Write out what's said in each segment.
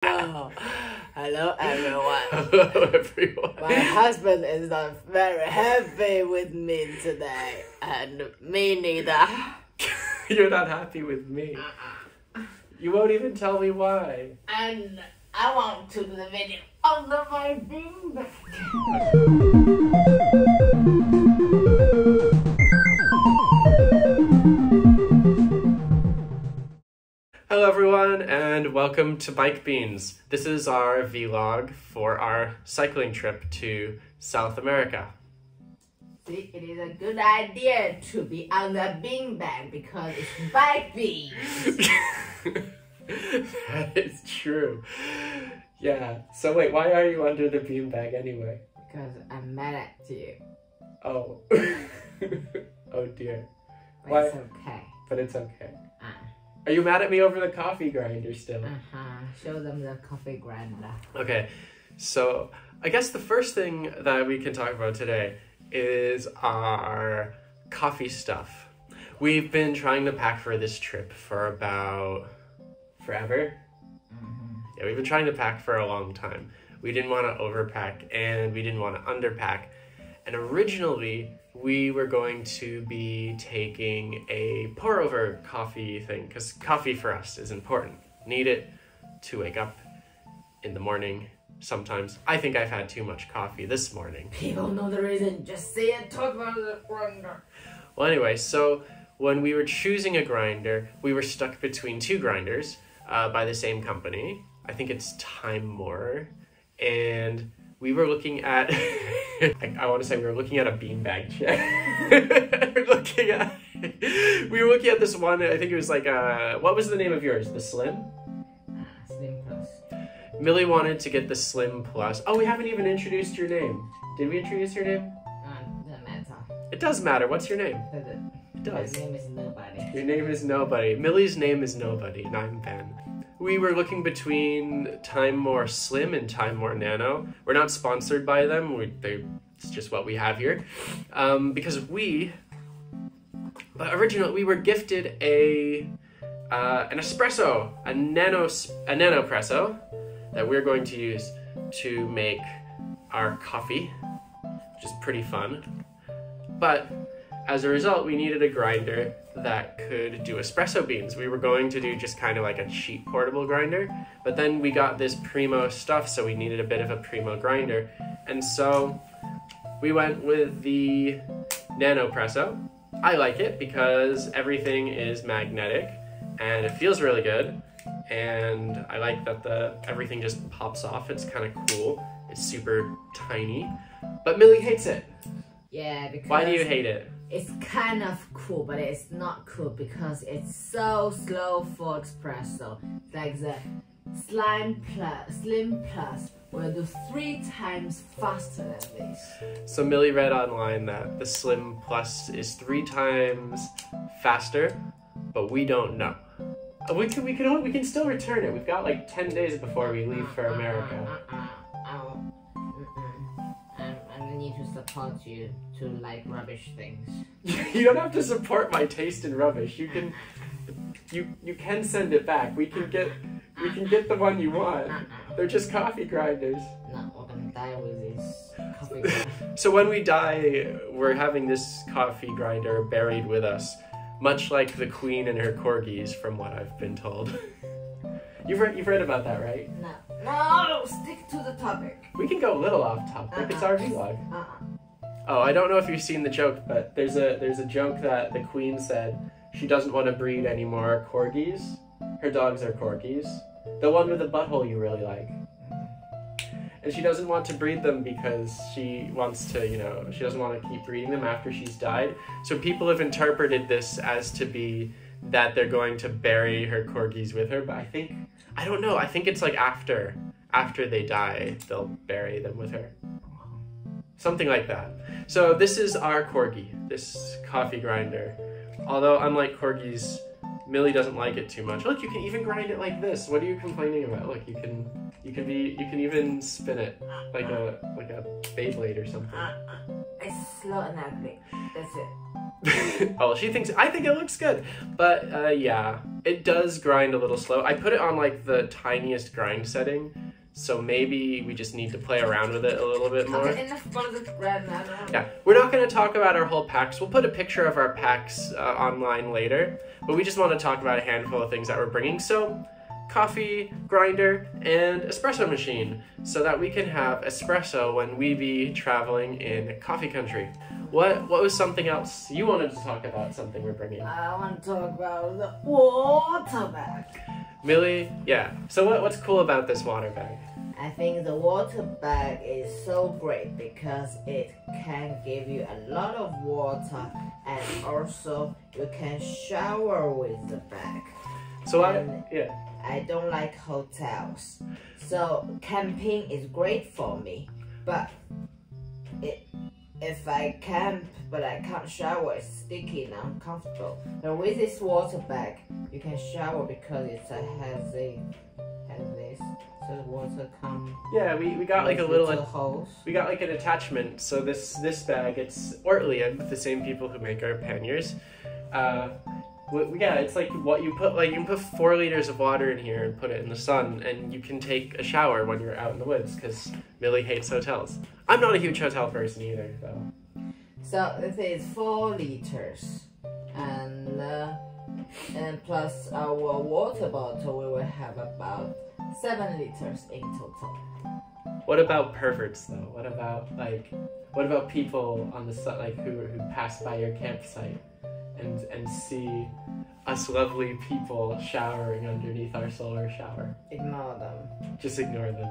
Oh, hello everyone. Hello everyone. My husband is not very happy with me today, and me neither. You're not happy with me. You won't even tell me why. And I want to do the video under my beanbag. Hello everyone and welcome to Bike Beans. This is our vlog for our cycling trip to South America. See, it is a good idea to be on the beanbag because it's bike beans. That is true. Yeah, so wait, why are you under the beanbag anyway? Because I'm mad at you. Oh. Oh dear. But Why? it's okay. But it's okay. Are you mad at me over the coffee grinder still? Show them the coffee grinder. Okay, so I guess the first thing that we can talk about today is our coffee stuff. We've been trying to pack for this trip for about forever. Yeah, we've been trying to pack for a long time. We didn't want to overpack and we didn't want to underpack. And originally, we were going to be taking a pour-over coffee thing, because coffee for us is important. Need it to wake up in the morning sometimes. I think I've had too much coffee this morning. People know the reason, just say it, talk about the grinder. Well, anyway, so when we were choosing a grinder, we were stuck between two grinders by the same company. I think it's Time More. And we were looking at, I want to say we were looking at a beanbag chair. we were looking at this one, I think it was like, what was the name of yours? The Slim? Slim Plus. Millie wanted to get the Slim Plus. Oh, we haven't even introduced your name. Did we introduce your name? Doesn't matter. It does matter. What's your name? It does. My name is Nobody. Your name is Nobody. Millie's name is Nobody, and I'm Ben. We were looking between Time More Slim and Time More Nano. We're not sponsored by them. It's just what we have here. Because originally we were gifted an espresso, a nanopresso that we're going to use to make our coffee, which is pretty fun. But as a result, we needed a grinder that could do espresso beans. We were going to do just kind of like a cheap portable grinder, but then we got this Primo stuff, so we needed a bit of a Primo grinder. And so we went with the Nanopresso. I like it because everything is magnetic and it feels really good. And I like that everything just pops off. It's kind of cool. It's super tiny, but Millie hates it. Yeah, because why do you hate it? It's kind of cool, but it's not cool because it's so slow for espresso. Like the Slim Plus will do 3 times faster than this. So Millie read online that the Slim Plus is 3 times faster, but we don't know. We can still return it. We've got like 10 days before we leave for America. I need to support you to like rubbish things. You don't have to support my taste in rubbish. You can send it back. We can get the one you want. They're just coffee grinders. No, we're gonna die with this coffee grinder. So when we die, we're having this coffee grinder buried with us, much like the Queen and her corgis, from what I've been told. You've read about that, right? No, stick to the topic. We can go a little off topic. It's our vlog. Oh, I don't know if you've seen the joke, but there's a joke that the Queen said she doesn't want to breed any more corgis. Her dogs are corgis. The one with the butthole you really like. And she doesn't want to breed them because she wants to, she doesn't want to keep breeding them after she's died. So people have interpreted this as to be that they're going to bury her corgis with her, but I don't know. I think it's like after they die, they'll bury them with her. Something like that. So this is our corgi, this coffee grinder. Although unlike corgis, Millie doesn't like it too much. Look, you can even grind it like this. What are you complaining about? Look, you can even spin it like a Beyblade or something. It's slow and ugly. That's it. Oh, I think it looks good. But yeah, it does grind a little slow. I put it on like the tiniest grind setting. So maybe we just need to play around with it a little bit more. Okay, enough about the bread now. Yeah, we're not going to talk about our whole packs. We'll put a picture of our packs online later. But we just want to talk about a handful of things that we're bringing. So, coffee, grinder, and espresso machine. So that we can have espresso when we be traveling in coffee country. What was something else you wanted to talk about, something we're bringing? I want to talk about the water bag. Millie, yeah. So what's cool about this water bag? I think the water bag is so great because it can give you a lot of water and also you can shower with the bag. So and I don't like hotels. So camping is great for me, but if I camp but I can't shower, it's sticky and uncomfortable. But with this water bag, you can shower because it's has this, so the water comes. Yeah, we got like a little hose. We got like an attachment. So this bag, it's Ortlian, the same people who make our panniers. Yeah, it's like what you put. Like you can put 4 liters of water in here and put it in the sun, and you can take a shower when you're out in the woods. Because Millie hates hotels. I'm not a huge hotel person either, though. So this is 4 liters, and plus our water bottle, we will have about 7 liters in total. What about perverts though? What about people on the like who pass by your campsite and see us lovely people showering underneath our solar shower? Ignore them. Just ignore them.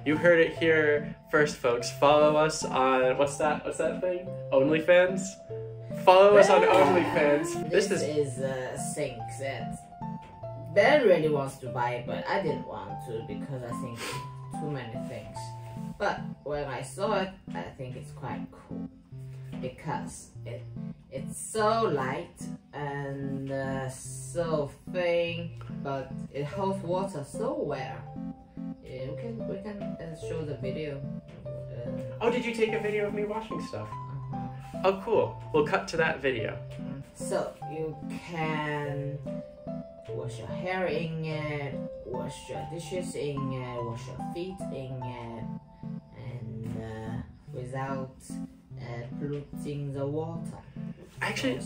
You heard it here first, folks. Follow us on what's that thing? OnlyFans. Follow us on OnlyFans. This is a sink that Ben really wants to buy it, but I didn't want to because I think too many things. But when I saw it, I think it's quite cool because it's so light and so thin, but it holds water so well. We can show the video. Oh, did you take a video of me washing stuff? Oh, cool. We'll cut to that video. So you can wash your hair in it, wash your dishes in it, wash your feet in it, and without polluting the water. Actually,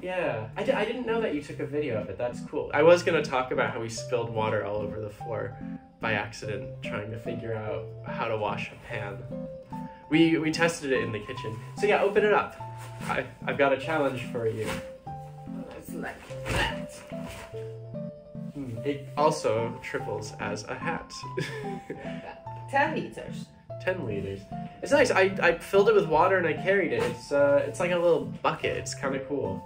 yeah, I didn't know that you took a video of it. That's cool. I was going to talk about how we spilled water all over the floor by accident trying to figure out how to wash a pan. We tested it in the kitchen. So yeah, open it up. I've got a challenge for you. It's like that. It also triples as a hat. 10 liters. 10 liters. It's nice. I filled it with water and I carried it. It's like a little bucket. It's kind of cool.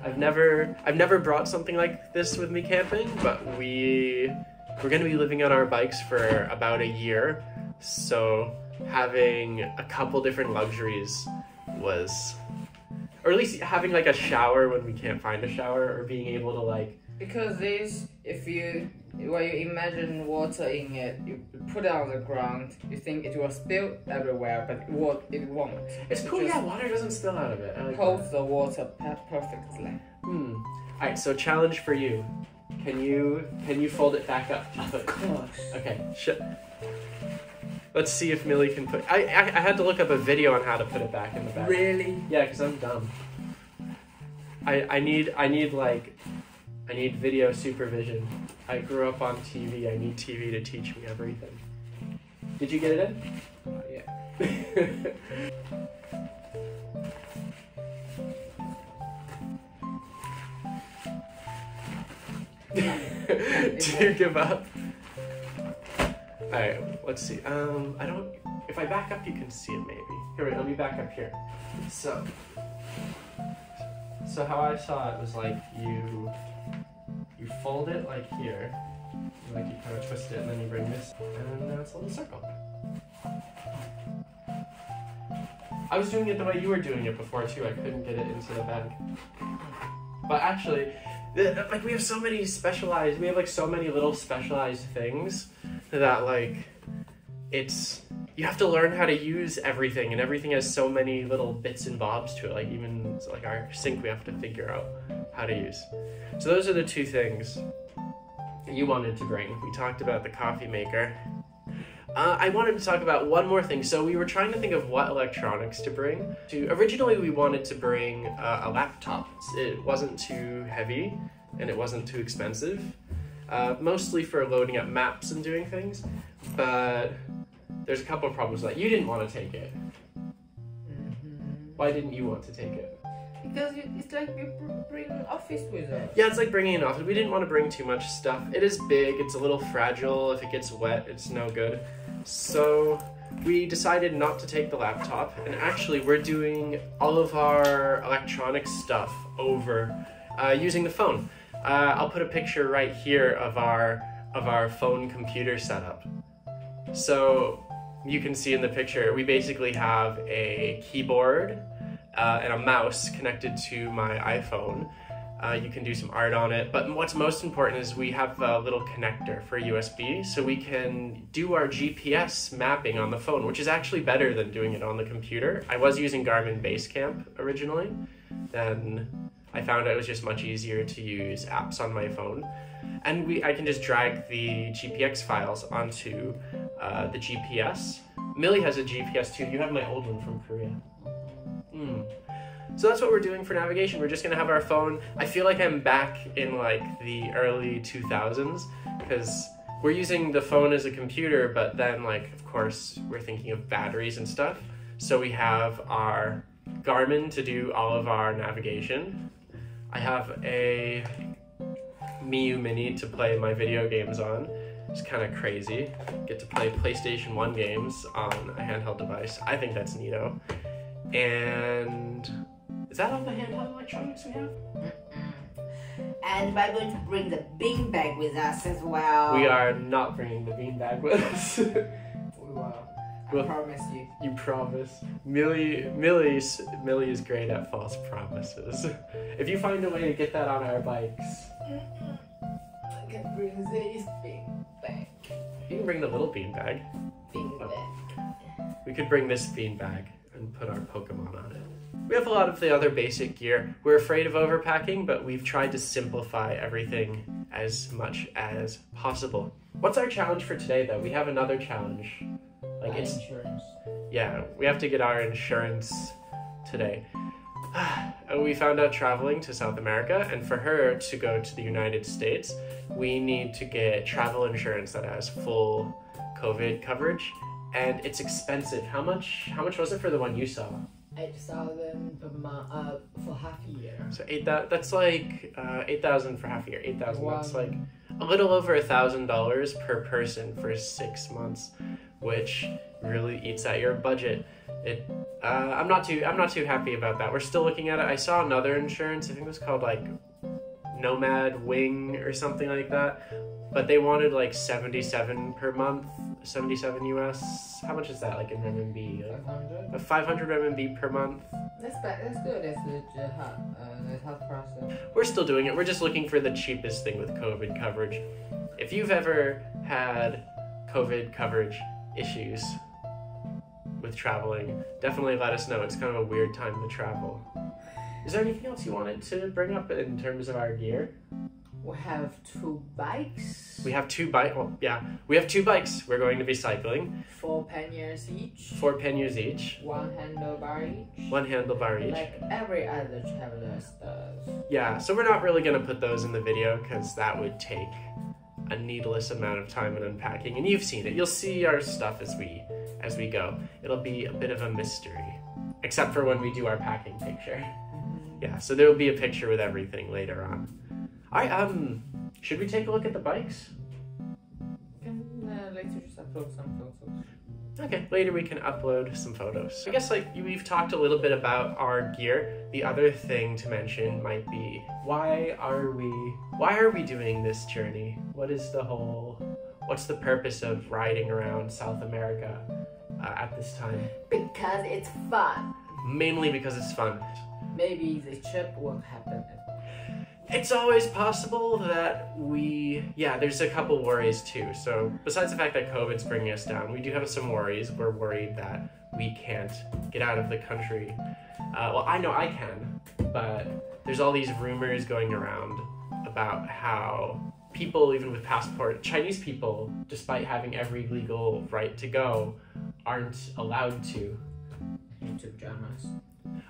I've never brought something like this with me camping, but we're going to be living on our bikes for about a year. So having a couple different luxuries was, or at least having like a shower when we can't find a shower, or being able to like, because this, when you imagine water in it, you put it on the ground, you think it will spill everywhere, but it won't. It's cool, yeah, water doesn't spill out of it. It holds the water perfectly. Alright, so challenge for you. Can you fold it back up? Of course. Okay, let's see if Millie can put... I had to look up a video on how to put it back in the bag. Really? Yeah, because I'm dumb. I need video supervision. I grew up on TV. I need TV to teach me everything. Did you get it in? Oh, yeah. Do you give up? Alright, let's see. If I back up, you can see it maybe. Here, wait, let me back up here. So how I saw it was like you fold it like here, like you kind of twist it and then you bring this, and now it's a little circle. I was doing it the way you were doing it before too. I couldn't get it into the bag. But actually, like we have so many like so many little specialized things that like it's you have to learn how to use everything, and everything has so many little bits and bobs to it. Like even like our sink, we have to figure out how to use. So those are the two things you wanted to bring. We talked about the coffee maker. I wanted to talk about one more thing. So we were trying to think of what electronics to bring. Originally, we wanted to bring a laptop. It wasn't too heavy and it wasn't too expensive, mostly for loading up maps and doing things. But there's a couple of problems with that. You didn't want to take it. Why didn't you want to take it? Because it's like we bring an office with us. Yeah, it's like bringing an office. We didn't want to bring too much stuff. It is big, it's a little fragile. If it gets wet, it's no good. So we decided not to take the laptop, and actually we're doing all of our electronic stuff over using the phone. I'll put a picture right here of our phone computer setup. So you can see in the picture, we basically have a keyboard and a mouse connected to my iPhone. You can do some art on it, but what's most important is we have a little connector for USB, so we can do our GPS mapping on the phone, which is actually better than doing it on the computer. I was using Garmin Basecamp originally, then I found it was just much easier to use apps on my phone. And I can just drag the GPX files onto the GPS. Millie has a GPS too. You have my old one from Korea. So that's what we're doing for navigation. We're just gonna have our phone. I feel like I'm back in like the early 2000s because we're using the phone as a computer, but then like, of course, we're thinking of batteries and stuff. So we have our Garmin to do all of our navigation. I have a Miu Mini to play my video games on. It's kind of crazy. Get to play PlayStation 1 games on a handheld device. I think that's neato. And is that all the handheld electronics we have? And we're going to bring the beanbag with us as well. We are not bringing the beanbag with us. We will. I promise you. You promise. Millie is great at false promises. If you find a way to get that on our bikes. I can bring this beanbag. You can bring the little beanbag. We could bring this beanbag and put our Pokemon on it. We have a lot of the other basic gear. We're afraid of overpacking, but we've tried to simplify everything as much as possible. What's our challenge for today, though? We have another challenge. Like insurance. Yeah, we have to get our insurance today. We found out traveling to South America, and for her to go to the United States, we need to get travel insurance that has full COVID coverage, and it's expensive. How much was it for the one you saw? 8,000 per month for half a year. So that's like 8,000 for half a year. 8,000. That's like a little over $1,000 per person for 6 months, which really eats at your budget. I'm not too happy about that. We're still looking at it. I saw another insurance. I think it was called like Nomad Wing or something like that, but they wanted like 77 per month, 77 US. How much is that like in RMB? Like 500 RMB per month. That's good. That's health process. We're still doing it. We're just looking for the cheapest thing with COVID coverage. If you've ever had COVID coverage issues with traveling, definitely let us know. It's kind of a weird time to travel. Is there anything else you wanted to bring up in terms of our gear? We have 2 bikes. We have 2 bikes. Well, yeah, we have 2 bikes. We're going to be cycling. 4 panniers each. 4 panniers each. 1 handlebar each. 1 handlebar each. Like every other traveler does. Yeah, so we're not really going to put those in the video because that would take a needless amount of time and unpacking. And you've seen it. You'll see our stuff as we go. It'll be a bit of a mystery, except for when we do our packing picture. Yeah, so there will be a picture with everything later on. All right, should we take a look at the bikes? Later just upload some photos. Okay, later we can upload some photos. I guess like we've talked a little bit about our gear. The other thing to mention might be why are we doing this journey? What's the purpose of riding around South America at this time? Because it's fun. Mainly because it's fun. Maybe the trip won't happen. It's always possible that there's a couple worries too. So besides the fact that COVID's bringing us down, we do have some worries. We're worried that we can't get out of the country. Well, I know I can, but there's all these rumors going around about how people, even with passport, Chinese people, despite having every legal right to go, aren't allowed to. YouTube dramas.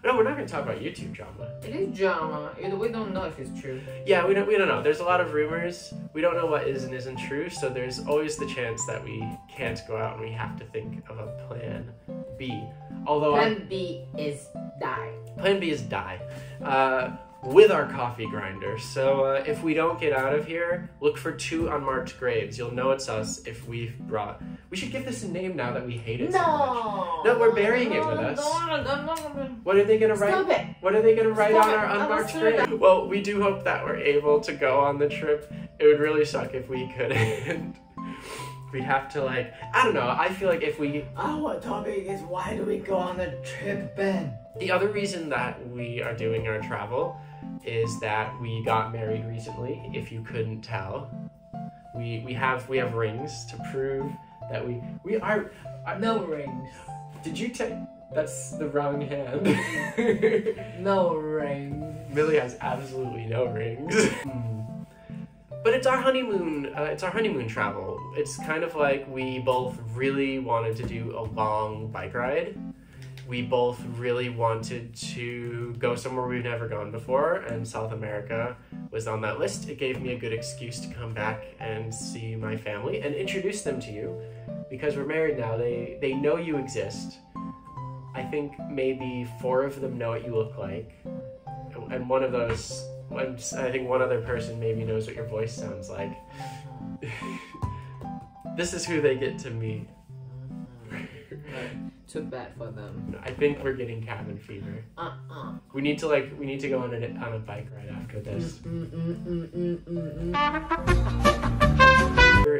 No, we're not going to talk about YouTube drama. It is drama. We don't know if it's true. Yeah, we don't know. There's a lot of rumors. We don't know what is and isn't true, so there's always the chance that we can't go out and we have to think of a plan B. Although Plan B is die. Plan B is die. With our coffee grinder. So if we don't get out of here, look for 2 unmarked graves. You'll know it's us if we've brought... We should give this a name now that we hate it so much. No, we're burying it with us. What are they gonna write? Stop it. What are they gonna write Stop on it. our unmarked grave? Well, we do hope that we're able to go on the trip. It would really suck if we couldn't. We'd have to I don't know. I feel like if we... Our topic is why do we go on a trip, Ben? The other reason that we are doing our travel is that we got married recently, if you couldn't tell. We have rings to prove that we are... No rings. Did you take... That's the wrong hand. No rings. Millie has absolutely no rings. But it's our honeymoon travel. It's kind of like we both really wanted to do a long bike ride. We both really wanted to go somewhere we've never gone before, and South America was on that list. It gave me a good excuse to come back and see my family and introduce them to you, because we're married now. They know you exist. I think maybe 4 of them know what you look like, and one of those, I think one other person maybe knows what your voice sounds like. This is who they get to meet. Too bad for them. I think we're getting cabin fever. We need to go on a bike ride after this.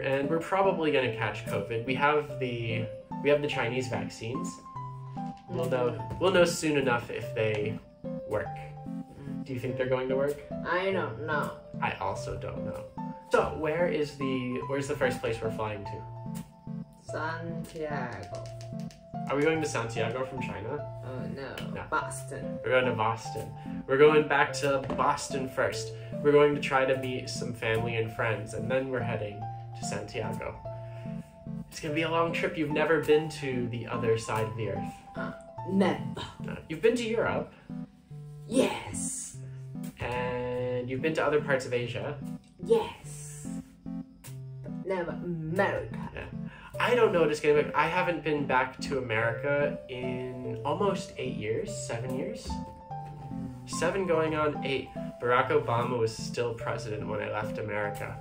And we're probably gonna catch COVID. We have the Chinese vaccines. We'll know soon enough if they work. Do you think they're going to work? I don't know. I also don't know. So where's the first place we're flying to? Santiago. Are we going to Santiago from China? Oh no. Boston. We're going to Boston. We're going back to Boston first. We're going to try to meet some family and friends, and then we're heading to Santiago. It's gonna be a long trip. You've never been to the other side of the earth. Never. You've been to Europe. Yes. And you've been to other parts of Asia. Yes. But never America. Yeah. I don't know what it's gonna be. I haven't been back to America in almost 8 years, 7 years. 7 going on 8. Barack Obama was still president when I left America.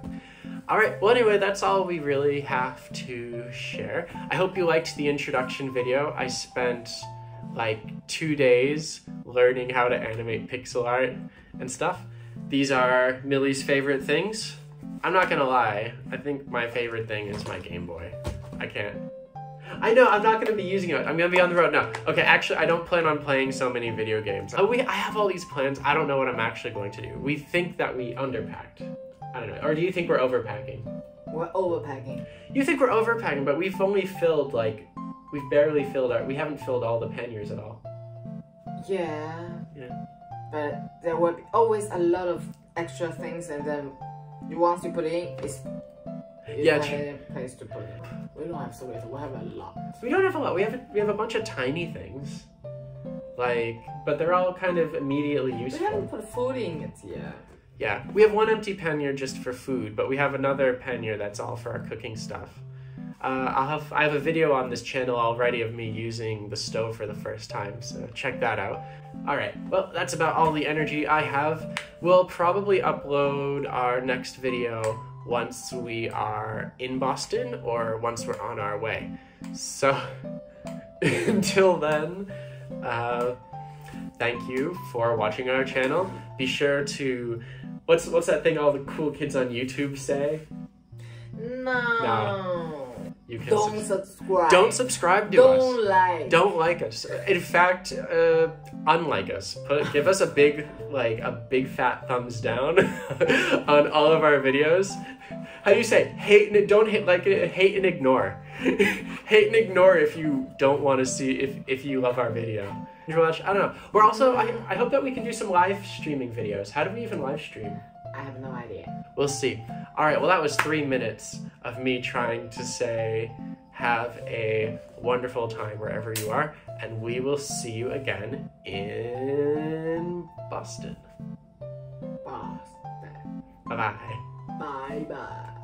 Alright, well anyway, that's all we really have to share. I hope you liked the introduction video. I spent like 2 days learning how to animate pixel art and stuff. These are Millie's favorite things. I'm not gonna lie, I think my favorite thing is my Game Boy. I know, I'm not gonna be using it. I'm gonna be on the road now. Okay, actually, I don't plan on playing so many video games. I have all these plans. I don't know what I'm actually going to do. We think that we underpacked. I don't know. Or do you think we're overpacking? We're overpacking. You think we're overpacking, but we've only filled, we've barely filled we haven't filled all the panniers at all. Yeah. Yeah. But there will be always a lot of extra things, and then once you put it in, you have a place to put it. We don't have so much. We have a lot. We don't have a lot. We have a bunch of tiny things, but they're all kind of immediately useful. We haven't put food in it yet. Yeah, we have one empty pannier just for food, but we have another pannier that's all for our cooking stuff. I have a video on this channel already of me using the stove for the first time, so check that out. Alright, well, that's about all the energy I have. We'll probably upload our next video once we are in Boston or once we're on our way. So, until then, thank you for watching our channel. Be sure to... What's that thing all the cool kids on YouTube say? No. You can don't subscribe. Don't subscribe to us. Don't like. Don't like us. In fact, unlike us. Give us a big fat thumbs down on all of our videos. How do you say? Don't hate, like it, hate and ignore. Hate and ignore if you don't want to see, if you love our video. I don't know. We're also, I hope that we can do some live streaming videos. How do we even live stream? I have no idea. We'll see. All right, well, that was 3 minutes of me trying to say, have a wonderful time wherever you are, and we will see you again in Boston. Boston. Bye-bye. Bye-bye.